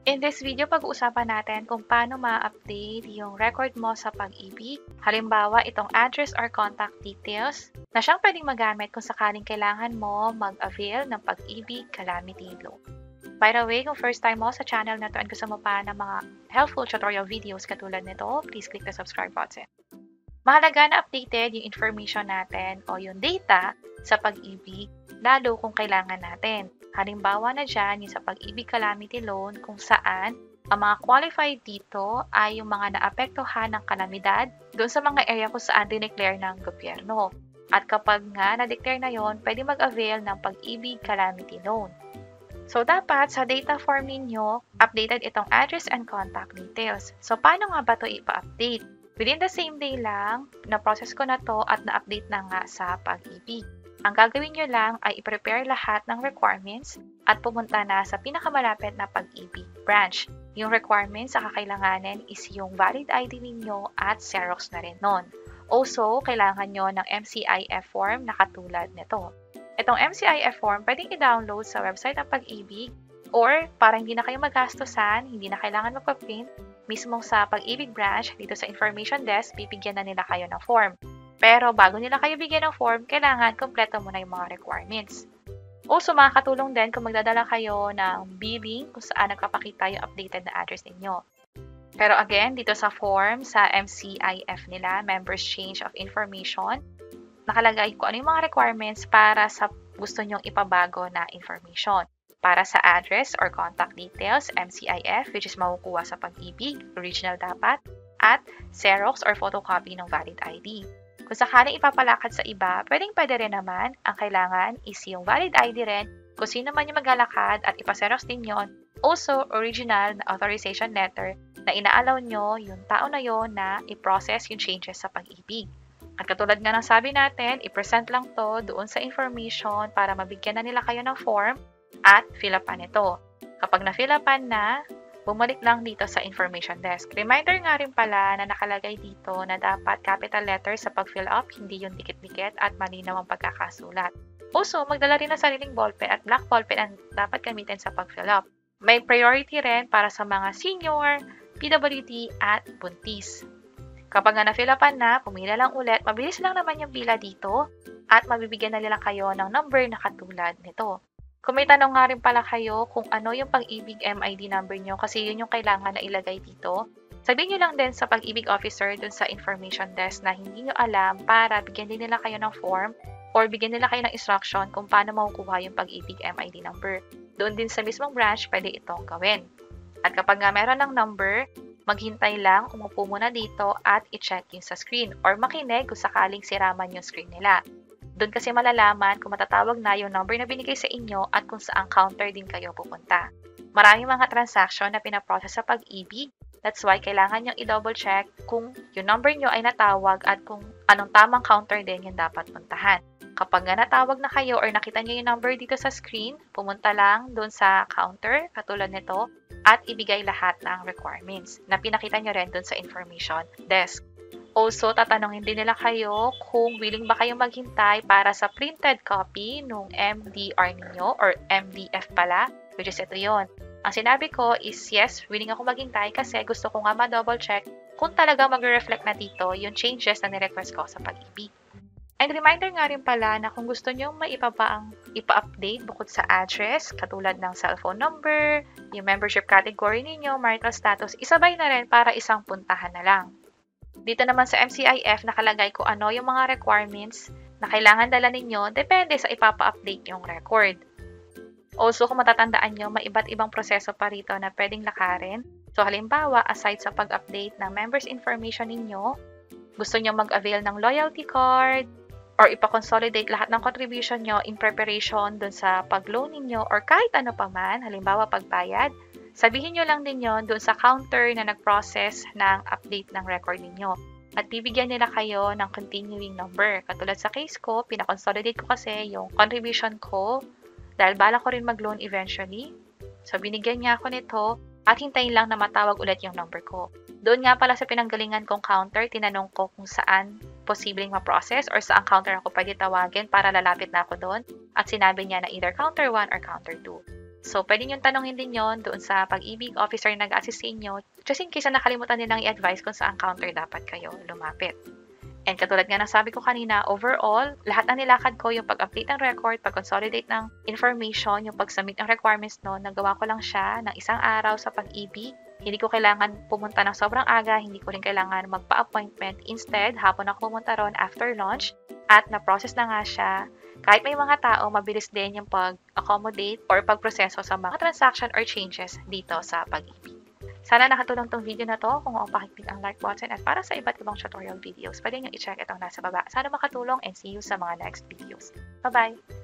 In this video, pag-uusapan natin kung paano ma-update yung record mo sa Pag-ibig. Halimbawa, itong address or contact details na siyang pwedeng magamit kung sakaling kailangan mo mag-avail ng Pag-ibig Calamity Loan. By the way, kung first time mo sa channel na to and gusto mo pa ng mga helpful tutorial videos katulad nito, please click the subscribe button. Mahalaga na updated yung information natin o yung data sa Pag-ibig, lalo kung kailangan natin. Halimbawa na dyan yung sa Pag-ibig Calamity Loan kung saan ang mga qualified dito ay yung mga naapektuhan ng kalamidad doon sa mga area kung saan dineclare ng gobyerno. At kapag nga na-declare na yon, pwede mag-avail ng Pag-ibig Calamity Loan. So, dapat sa data form ninyo, updated itong address and contact details. So, paano nga ba ito ipa-update? Within the same day lang, na-process ko na to at na-update na nga sa Pag-ibig. Ang gagawin nyo lang ay i-prepare lahat ng requirements at pumunta na sa pinakamalapit na Pag-ibig branch. Yung requirements sa kakailanganin is yung valid ID ninyo at Xerox na rin nun. Also, kailangan nyo ng MCIF form na katulad nito. Itong MCIF form, pwedeng i-download sa website ng Pag-ibig or para hindi na kayo magastosan, hindi na kailangan magpa-print, mismo sa Pag-ibig branch, dito sa information desk, bibigyan na nila kayo ng form. Pero bago nila kayo bigyan ng form, kailangan kompleto mo na yung mga requirements. Also, makakatulong din kung magdadala kayo ng billing kung saan nagpapakita yung updated na address ninyo. Pero again, dito sa form, sa MCIF nila, Members Change of Information, nakalagay kung ano yung mga requirements para sa gusto nyong ipabago na information. Para sa address or contact details, MCIF, which is makukuha sa Pag-ibig, original dapat, at Xerox or photocopy ng valid ID. Kung sakaling ipapalakad sa iba, pwede rin naman. Ang kailangan is yung valid ID rin kung sino man yung maglalakad at ipa-Xerox din yon. Also, original na authorization letter na inaalaw nyo yung tao na yon na i-process yung changes sa Pag-ibig. At katulad nga ng sabi natin, i-present lang to doon sa information para mabigyan na nila kayo ng form at fill upan ito. Kapag na-fill upan na, bumalik lang dito sa information desk. Reminder nga rin pala na nakalagay dito na dapat capital letters sa pag-fill up, hindi yung dikit-dikit at malinaw ang pagkakasulat. Also, magdala rin ng sariling ballpen at black ballpen ang dapat gamitin sa pag-fill up. May priority rin para sa mga senior, PWD at buntis. Kapag nga na-fill upan na, pumila lang ulit, mabilis lang naman yung pila dito at mabibigyan na nila kayo ng number na katulad nito. Kung may tanong nga rin pala kayo kung ano yung Pag-ibig MID number nyo kasi yun yung kailangan na ilagay dito, sabihin nyo lang din sa Pag-ibig officer dun sa information desk na hindi nyo alam para bigyan din nila kayo ng form or bigyan nila kayo ng instruction kung paano makukuha yung Pag-ibig MID number. Doon din sa mismong branch, pwede itong gawin. At kapag nga meron ng number, maghintay lang, umupo muna dito at i-check yung sa screen or makinig kung sakaling siraman yung screen nila. Doon kasi malalaman kung matatawag na yung number na binigay sa inyo at kung saang counter din kayo pupunta. Maraming mga transaction na pinaprocess sa Pag-ibig. That's why kailangan nyo i-double check kung yung number nyo ay natawag at kung anong tamang counter din yung dapat puntahan. Kapag nga natawag na kayo or nakita nyo yung number dito sa screen, pumunta lang doon sa counter, katulad nito, at ibigay lahat ng requirements na pinakita nyo rin doon sa information desk. Also, tatanungin din nila kayo kung willing ba kayong maghintay para sa printed copy nung MDR ninyo or MDF pala, which is ito yon. Ang sinabi ko is yes, willing ako maghintay kasi gusto ko nga ma-double check kung talaga mag-reflect na dito yung changes na nirequest ko sa Pag-ibig. And reminder nga rin pala na kung gusto nyo ipa-update bukod sa address, katulad ng cellphone number, yung membership category ninyo, marital status, isabay na rin para isang puntahan na lang. Dito naman sa MCIF, nakalagay ko ano yung mga requirements na kailangan dala ninyo, depende sa ipapa-update yung record. Also, kung matatandaan nyo, may iba't ibang proseso pa rito na pwedeng lakarin. So, halimbawa, aside sa pag-update ng members information ninyo, gusto nyo mag-avail ng loyalty card, or ipa-consolidate lahat ng contribution nyo in preparation dun sa pag-loan ninyo, or kahit ano pa man, halimbawa pagbayad, sabihin nyo lang din yon doon sa counter na nag-process ng update ng record ninyo. At bibigyan nila kayo ng continuing number. Katulad sa case ko, pinakonsolidate ko kasi yung contribution ko dahil bala ko rin mag-loan eventually. So, binigyan niya ako nito at hintayin lang na matawag ulit yung number ko. Doon nga pala sa pinanggalingan kong counter, tinanong ko kung saan posibleng ma-process or saan counter ako pwede tawagin para lalapit na ako doon. At sinabi niya na either counter 1 or counter 2. So, pwede nyo tanongin din yon doon sa pag-ibig officer na nag-assist sa inyo, just in case na nakalimutan nilang i-advise kung saan counter dapat kayo lumapit. And katulad nga ng sabi ko kanina, overall, lahat ng nilakad ko, yung pag-update ng record, pag-consolidate ng information, yung pag-submit ng requirements no, nagawa ko lang siya ng isang araw sa pag-ibig. Hindi ko kailangan pumunta ng sobrang aga, hindi ko rin kailangan magpa-appointment. Instead, hapon ako pumunta ron after lunch at na-process na nga siya. Kahit may mga tao, mabilis din yung pag-accommodate or pag-proseso sa mga transaction or changes dito sa pag-ibig. Sana nakatulong tong video na to. Kung pakiclick ang like button at para sa iba't ibang tutorial videos, pwede nyo i-check itong nasa baba. Sana makatulong and see you sa mga next videos. Bye-bye!